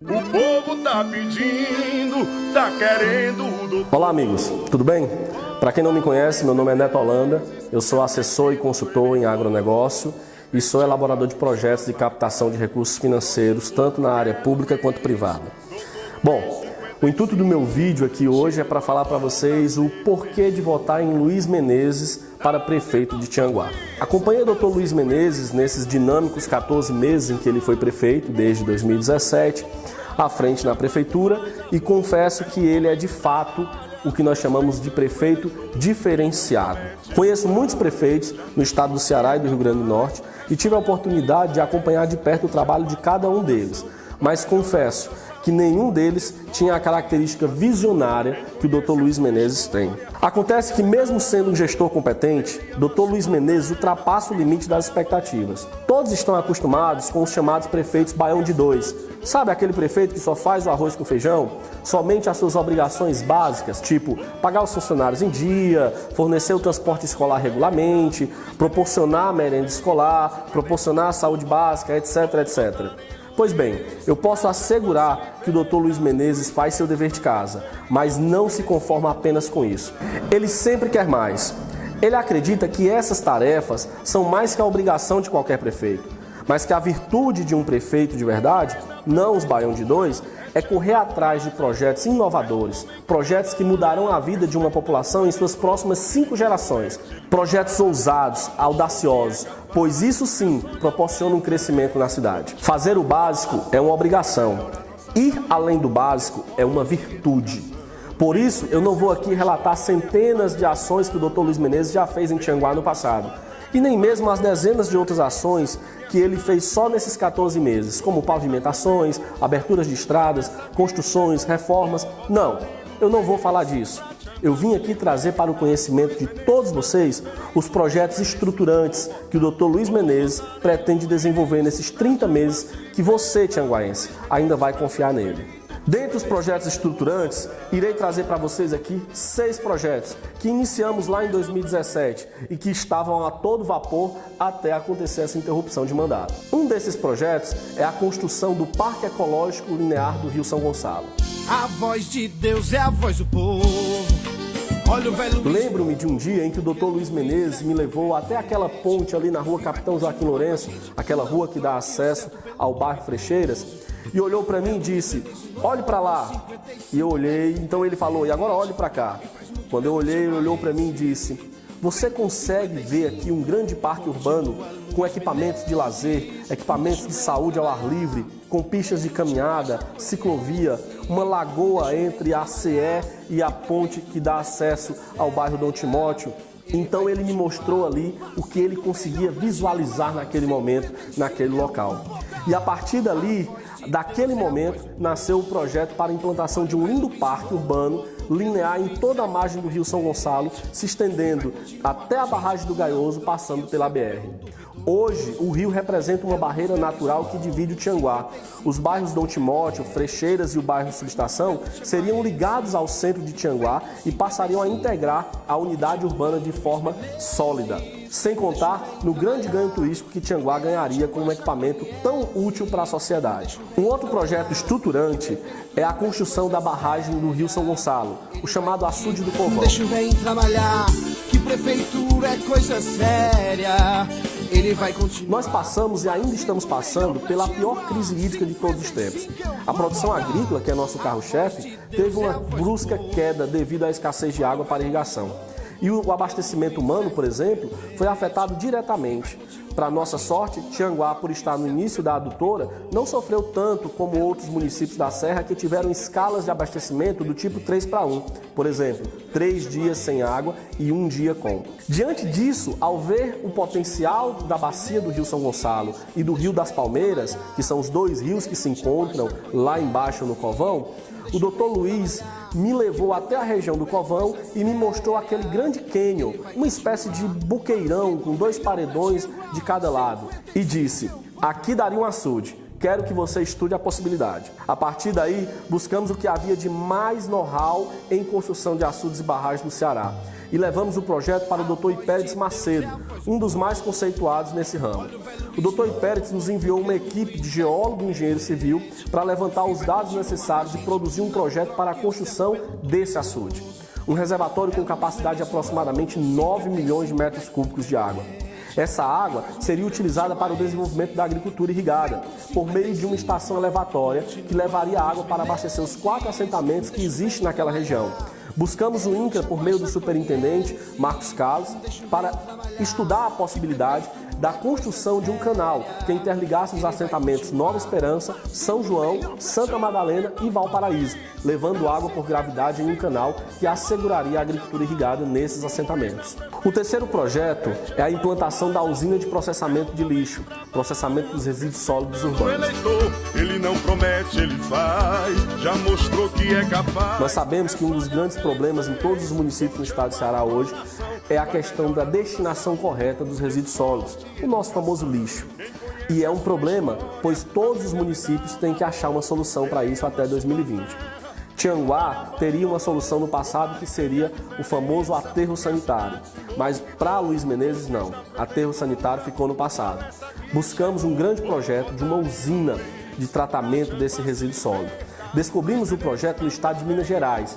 O povo tá pedindo, tá querendo. Olá amigos, tudo bem? Para quem não me conhece, meu nome é Neto Holanda, eu sou assessor e consultor em agronegócio e sou elaborador de projetos de captação de recursos financeiros, tanto na área pública quanto privada. Bom, o intuito do meu vídeo aqui hoje é para falar para vocês o porquê de votar em Luiz Menezes para prefeito de Tianguá. Acompanhei o Dr. Luiz Menezes nesses dinâmicos 14 meses em que ele foi prefeito, desde 2017, à frente na prefeitura, e confesso que ele é de fato o que nós chamamos de prefeito diferenciado. Conheço muitos prefeitos no estado do Ceará e do Rio Grande do Norte e tive a oportunidade de acompanhar de perto o trabalho de cada um deles, mas confesso que nenhum deles tinha a característica visionária que o Dr. Luiz Menezes tem. Acontece que, mesmo sendo um gestor competente, Dr. Luiz Menezes ultrapassa o limite das expectativas. Todos estão acostumados com os chamados prefeitos baião de dois. Sabe aquele prefeito que só faz o arroz com feijão? Somente as suas obrigações básicas, tipo pagar os funcionários em dia, fornecer o transporte escolar regularmente, proporcionar a merenda escolar, proporcionar a saúde básica, etc, etc. Pois bem, eu posso assegurar que o Dr. Luiz Menezes faz seu dever de casa, mas não se conforma apenas com isso. Ele sempre quer mais. Ele acredita que essas tarefas são mais que a obrigação de qualquer prefeito, mas que a virtude de um prefeito de verdade, não os baião de dois, é correr atrás de projetos inovadores, projetos que mudarão a vida de uma população em suas próximas 5 gerações, projetos ousados, audaciosos, pois isso sim proporciona um crescimento na cidade. Fazer o básico é uma obrigação, ir além do básico é uma virtude. Por isso, eu não vou aqui relatar centenas de ações que o Dr. Luiz Menezes já fez em Tianguá no passado, e nem mesmo as dezenas de outras ações que ele fez só nesses 14 meses, como pavimentações, aberturas de estradas, construções, reformas. Não, eu não vou falar disso. Eu vim aqui trazer para o conhecimento de todos vocês os projetos estruturantes que o Dr. Luiz Menezes pretende desenvolver nesses 30 meses que você, tianguaense, ainda vai confiar nele. Dentre os projetos estruturantes, irei trazer para vocês aqui 6 projetos que iniciamos lá em 2017 e que estavam a todo vapor até acontecer essa interrupção de mandato. Um desses projetos é a construção do Parque Ecológico Linear do Rio São Gonçalo. A voz de Deus é a voz do povo. Olha o velho... Lembro-me de um dia em que o Dr. Luiz Menezes me levou até aquela ponte ali na rua Capitão Joaquim Lourenço, aquela rua que dá acesso ao bairro Frecheiras, e olhou para mim e disse: olhe para lá. E eu olhei, então ele falou: e agora olhe para cá. Quando eu olhei, ele olhou para mim e disse: você consegue ver aqui um grande parque urbano com equipamentos de lazer, equipamentos de saúde ao ar livre, com pistas de caminhada, ciclovia, uma lagoa entre a CE e a ponte que dá acesso ao bairro Dom Timóteo? Então ele me mostrou ali o que ele conseguia visualizar naquele momento, naquele local. E a partir dali, daquele momento, nasceu o projeto para a implantação de um lindo parque urbano linear em toda a margem do Rio São Gonçalo, se estendendo até a barragem do Gaioso, passando pela BR. Hoje, o rio representa uma barreira natural que divide o Tianguá. Os bairros Dom Timóteo, Frecheiras e o bairro Subestação seriam ligados ao centro de Tianguá e passariam a integrar a unidade urbana de forma sólida. Sem contar no grande ganho turístico que Tianguá ganharia com um equipamento tão útil para a sociedade. Um outro projeto estruturante é a construção da barragem do Rio São Gonçalo, o chamado Açude do Povão. Deixa o velho trabalhar, que prefeitura é coisa séria. Ele vai continuar. Nós passamos e ainda estamos passando pela pior crise hídrica de todos os tempos. A produção agrícola, que é nosso carro-chefe, teve uma brusca queda devido à escassez de água para irrigação. E o abastecimento humano, por exemplo, foi afetado diretamente. Para nossa sorte, Tianguá, por estar no início da adutora, não sofreu tanto como outros municípios da Serra que tiveram escalas de abastecimento do tipo 3-1. Por exemplo, 3 dias sem água e 1 dia com. Diante disso, ao ver o potencial da bacia do Rio São Gonçalo e do Rio das Palmeiras, que são os 2 rios que se encontram lá embaixo no Covão, o Dr. Luiz me levou até a região do Covão e me mostrou aquele grande cânion, uma espécie de buqueirão com 2 paredões de cada lado, e disse: aqui daria um açude. quero que você estude a possibilidade. A partir daí, buscamos o que havia de mais know-how em construção de açudes e barragens no Ceará e levamos o projeto para o Dr. Hipérides Macedo, um dos mais conceituados nesse ramo. O Dr. Hipérides nos enviou uma equipe de geólogo e engenheiro civil para levantar os dados necessários e produzir um projeto para a construção desse açude. Um reservatório com capacidade de aproximadamente 9 milhões de metros cúbicos de água. Essa água seria utilizada para o desenvolvimento da agricultura irrigada, por meio de uma estação elevatória que levaria água para abastecer os 4 assentamentos que existem naquela região. Buscamos o INCRA por meio do superintendente Marcos Carlos para estudar a possibilidade da construção de um canal que interligasse os assentamentos Nova Esperança, São João, Santa Madalena e Valparaíso, levando água por gravidade em um canal que asseguraria a agricultura irrigada nesses assentamentos. O terceiro projeto é a implantação da usina de processamento de lixo, processamento dos resíduos sólidos urbanos. Ele não promete, ele faz, já mostrou que é capaz. Nós sabemos que um dos grandes problemas em todos os municípios do estado do Ceará hoje é a questão da destinação correta dos resíduos sólidos, o nosso famoso lixo. E é um problema, pois todos os municípios têm que achar uma solução para isso até 2020. Tianguá teria uma solução no passado que seria o famoso aterro sanitário, mas para Luiz Menezes não, aterro sanitário ficou no passado. Buscamos um grande projeto de uma usina de tratamento desse resíduo sólido. Descobrimos o projeto no estado de Minas Gerais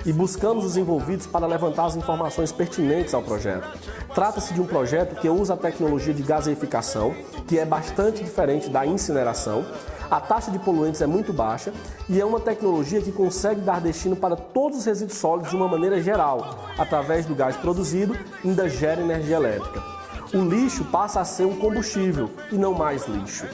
e buscamos os envolvidos para levantar as informações pertinentes ao projeto. Trata-se de um projeto que usa a tecnologia de gaseificação, que é bastante diferente da incineração. A taxa de poluentes é muito baixa e é uma tecnologia que consegue dar destino para todos os resíduos sólidos de uma maneira geral. Através do gás produzido, ainda gera energia elétrica. O lixo passa a ser um combustível e não mais lixo.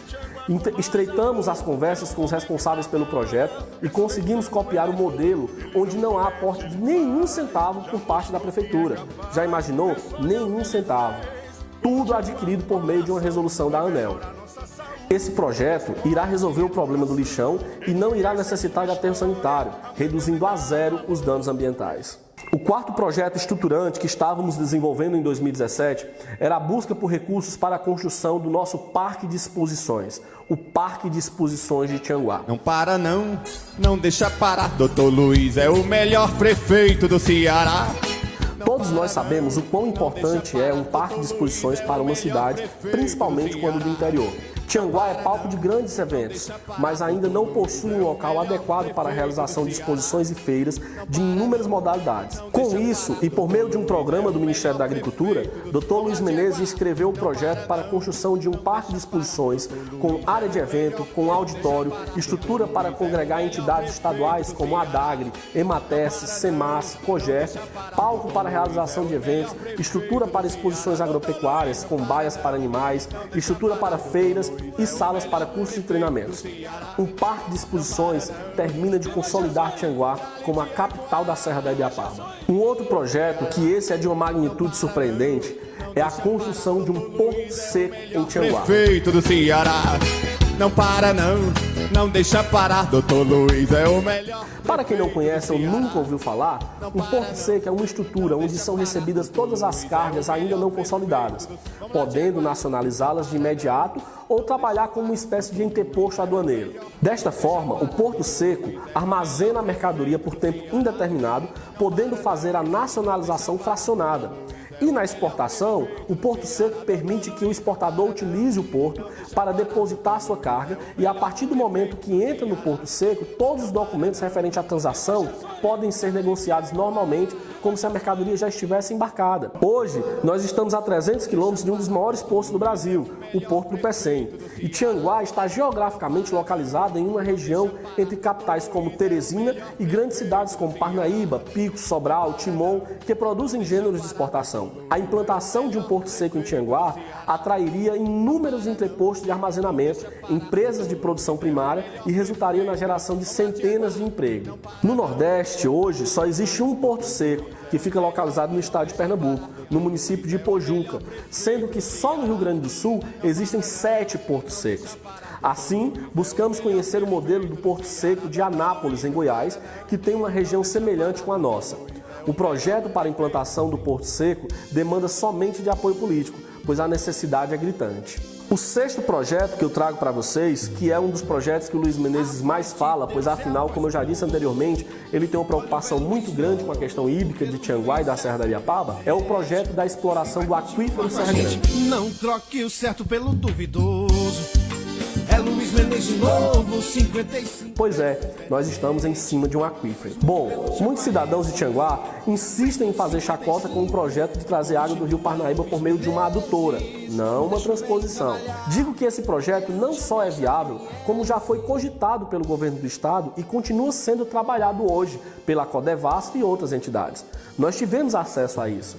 Estreitamos as conversas com os responsáveis pelo projeto e conseguimos copiar o modelo onde não há aporte de nenhum centavo por parte da prefeitura. Já imaginou? Nenhum centavo. Tudo adquirido por meio de uma resolução da ANEEL. Esse projeto irá resolver o problema do lixão e não irá necessitar de aterro sanitário, reduzindo a zero os danos ambientais. O quarto projeto estruturante que estávamos desenvolvendo em 2017 era a busca por recursos para a construção do nosso Parque de Exposições, o Parque de Exposições de Tianguá. Não para não deixa parar, Dr. Luiz é o melhor prefeito do Ceará. Todos nós sabemos o quão importante é um parque de exposições para uma cidade, principalmente quando do interior. Tianguá é palco de grandes eventos, mas ainda não possui um local adequado para a realização de exposições e feiras de inúmeras modalidades. Com isso, e por meio de um programa do Ministério da Agricultura, Dr. Luiz Menezes escreveu o projeto para a construção de um parque de exposições com área de evento, com auditório, estrutura para congregar entidades estaduais como a ADAGRE, EMATES, SEMAS, COGER, palco para a realização de eventos, estrutura para exposições agropecuárias com baias para animais, estrutura para feiras e salas para cursos e treinamentos. Um parque de exposições termina de consolidar Tianguá como a capital da Serra da Ibiapaba. Um outro projeto, que esse é de uma magnitude surpreendente, é a construção de um porto seco em Tianguá. Prefeito do Ceará, não para não deixa parar, Dr. Luiz é o melhor. Para quem não conhece ou nunca ouviu falar, um porto seco é uma estrutura onde são recebidas todas as cargas ainda não consolidadas, podendo nacionalizá-las de imediato ou trabalhar como uma espécie de entreposto aduaneiro. Desta forma, o porto seco armazena a mercadoria por tempo indeterminado, podendo fazer a nacionalização fracionada. E na exportação, o porto seco permite que o exportador utilize o porto para depositar sua carga e a partir do momento que entra no porto seco, todos os documentos referentes à transação podem ser negociados normalmente como se a mercadoria já estivesse embarcada. Hoje, nós estamos a 300 quilômetros de um dos maiores portos do Brasil, o Porto do Pecém. E Tianguá está geograficamente localizada em uma região entre capitais como Teresina e grandes cidades como Parnaíba, Pico, Sobral, Timon, que produzem gêneros de exportação. A implantação de um porto seco em Tianguá atrairia inúmeros entrepostos de armazenamento, empresas de produção primária e resultaria na geração de centenas de empregos. No Nordeste, hoje, só existe um porto seco, que fica localizado no estado de Pernambuco, no município de Ipojuca, sendo que só no Rio Grande do Sul existem 7 portos secos. Assim, buscamos conhecer o modelo do Porto Seco de Anápolis, em Goiás, que tem uma região semelhante com a nossa. O projeto para a implantação do Porto Seco demanda somente de apoio político, pois a necessidade é gritante. O sexto projeto que eu trago para vocês, que é um dos projetos que o Luiz Menezes mais fala, pois afinal, como eu já disse anteriormente, ele tem uma preocupação muito grande com a questão hídrica de Tianguá e da Serra da Ibiapaba, é o projeto da exploração do aquífero Serra Grande. Não troque o certo pelo duvidoso. É Luiz Menezes de novo, 55. Pois é, nós estamos em cima de um aquífero. Bom, muitos cidadãos de Tianguá insistem em fazer chacota com o projeto de trazer água do rio Parnaíba por meio de uma adutora, não uma transposição. Digo que esse projeto não só é viável, como já foi cogitado pelo governo do estado e continua sendo trabalhado hoje pela Codevasf e outras entidades. Nós tivemos acesso a isso.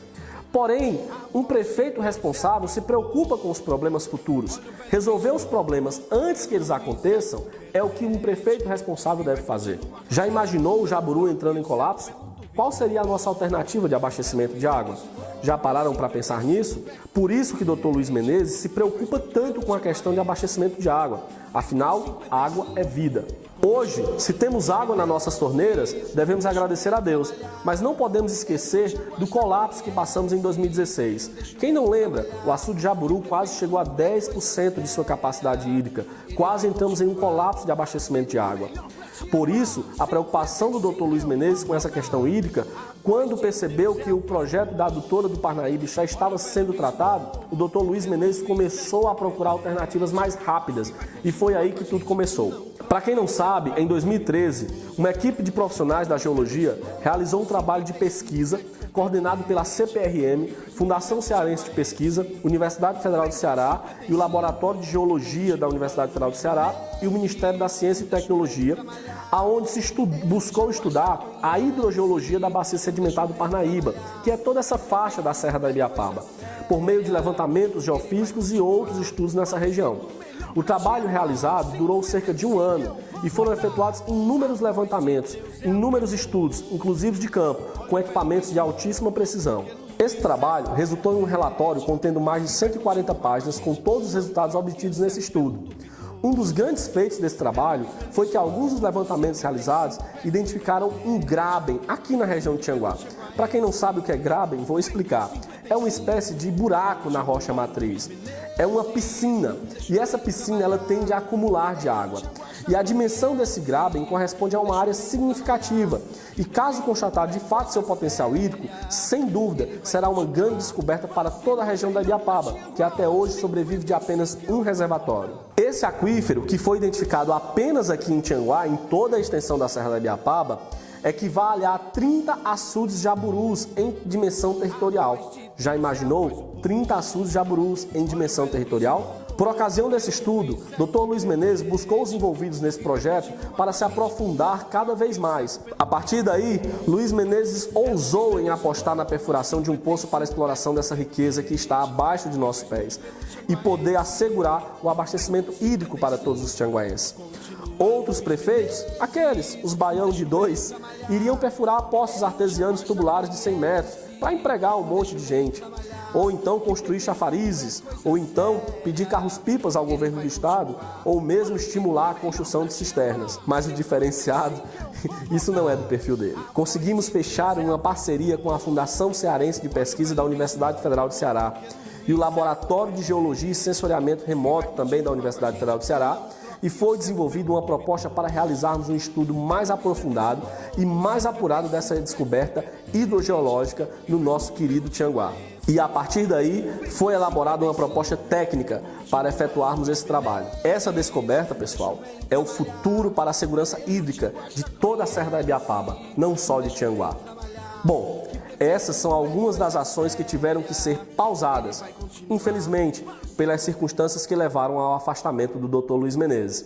Porém, um prefeito responsável se preocupa com os problemas futuros. Resolver os problemas antes que eles aconteçam é o que um prefeito responsável deve fazer. Já imaginou o Jaburu entrando em colapso? Qual seria a nossa alternativa de abastecimento de água? Já pararam para pensar nisso? Por isso que o Dr. Luiz Menezes se preocupa tanto com a questão de abastecimento de água. Afinal, água é vida. Hoje, se temos água nas nossas torneiras, devemos agradecer a Deus, mas não podemos esquecer do colapso que passamos em 2016. Quem não lembra, o açude Jaburu quase chegou a 10% de sua capacidade hídrica, quase entramos em um colapso de abastecimento de água. Por isso, a preocupação do Dr. Luiz Menezes com essa questão hídrica, quando percebeu que o projeto da adutora do Parnaíba já estava sendo tratado, o Dr. Luiz Menezes começou a procurar alternativas mais rápidas e foi aí que tudo começou. Para quem não sabe, em 2013, uma equipe de profissionais da geologia realizou um trabalho de pesquisa coordenado pela CPRM, Fundação Cearense de Pesquisa, Universidade Federal do Ceará e o Laboratório de Geologia da Universidade Federal do Ceará e o Ministério da Ciência e Tecnologia, aonde se buscou estudar a hidrogeologia da bacia sedimentar do Parnaíba, que é toda essa faixa da Serra da Ibiapaba, por meio de levantamentos geofísicos e outros estudos nessa região. O trabalho realizado durou cerca de um ano e foram efetuados inúmeros levantamentos, inúmeros estudos, inclusive de campo, com equipamentos de altíssima precisão. Esse trabalho resultou em um relatório contendo mais de 140 páginas com todos os resultados obtidos nesse estudo. Um dos grandes feitos desse trabalho foi que alguns dos levantamentos realizados identificaram um graben aqui na região de Tianguá. Para quem não sabe o que é graben, vou explicar. É uma espécie de buraco na rocha matriz. É uma piscina e essa piscina ela tende a acumular de água. E a dimensão desse graben corresponde a uma área significativa. E caso constatado de fato seu potencial hídrico, sem dúvida será uma grande descoberta para toda a região da Ibiapaba, que até hoje sobrevive de apenas um reservatório. Esse aquífero, que foi identificado apenas aqui em Tianguá, em toda a extensão da Serra da Ibiapaba, equivale a 30 açudes jaburus em dimensão territorial. Já imaginou 30 açudes jaburus em dimensão territorial? Por ocasião desse estudo, Dr. Luiz Menezes buscou os envolvidos nesse projeto para se aprofundar cada vez mais. A partir daí, Luiz Menezes ousou em apostar na perfuração de um poço para a exploração dessa riqueza que está abaixo de nossos pés e poder assegurar o abastecimento hídrico para todos os tianguaenses. Outros prefeitos, os baião de 2, iriam perfurar poços artesianos tubulares de 100 metros para empregar um monte de gente. Ou então construir chafarizes, ou então pedir carros-pipas ao governo do estado, ou mesmo estimular a construção de cisternas. Mas o diferenciado, isso não é do perfil dele. Conseguimos fechar uma parceria com a Fundação Cearense de Pesquisa da Universidade Federal do Ceará e o Laboratório de Geologia e Sensoriamento Remoto também da Universidade Federal do Ceará, e foi desenvolvida uma proposta para realizarmos um estudo mais aprofundado e mais apurado dessa descoberta hidrogeológica no nosso querido Tianguá. E a partir daí foi elaborada uma proposta técnica para efetuarmos esse trabalho. Essa descoberta, pessoal, é o futuro para a segurança hídrica de toda a Serra da Ibiapaba, não só de Tianguá. Bom, essas são algumas das ações que tiveram que ser pausadas, infelizmente, pelas circunstâncias que levaram ao afastamento do Dr. Luiz Menezes.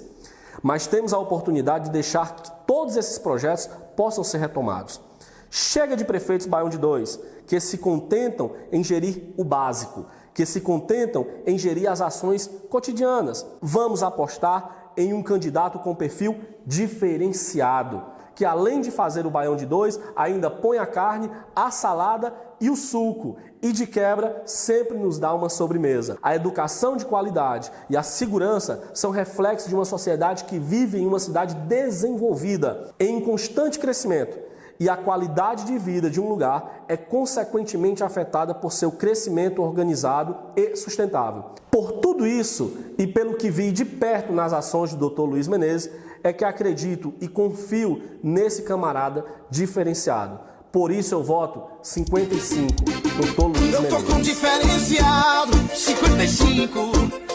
Mas temos a oportunidade de deixar que todos esses projetos possam ser retomados. Chega de prefeitos baião de 2, que se contentam em gerir o básico, que se contentam em gerir as ações cotidianas. Vamos apostar em um candidato com perfil diferenciado, que além de fazer o baião de 2, ainda põe a carne, a salada e o suco. E de quebra, sempre nos dá uma sobremesa. A educação de qualidade e a segurança são reflexos de uma sociedade que vive em uma cidade desenvolvida, em constante crescimento. e a qualidade de vida de um lugar é consequentemente afetada por seu crescimento organizado e sustentável. Por tudo isso e pelo que vi de perto nas ações do Dr. Luiz Menezes, é que acredito e confio nesse camarada diferenciado. Por isso eu voto 55, Dr. Luiz Menezes. Eu tô com diferenciado, 55.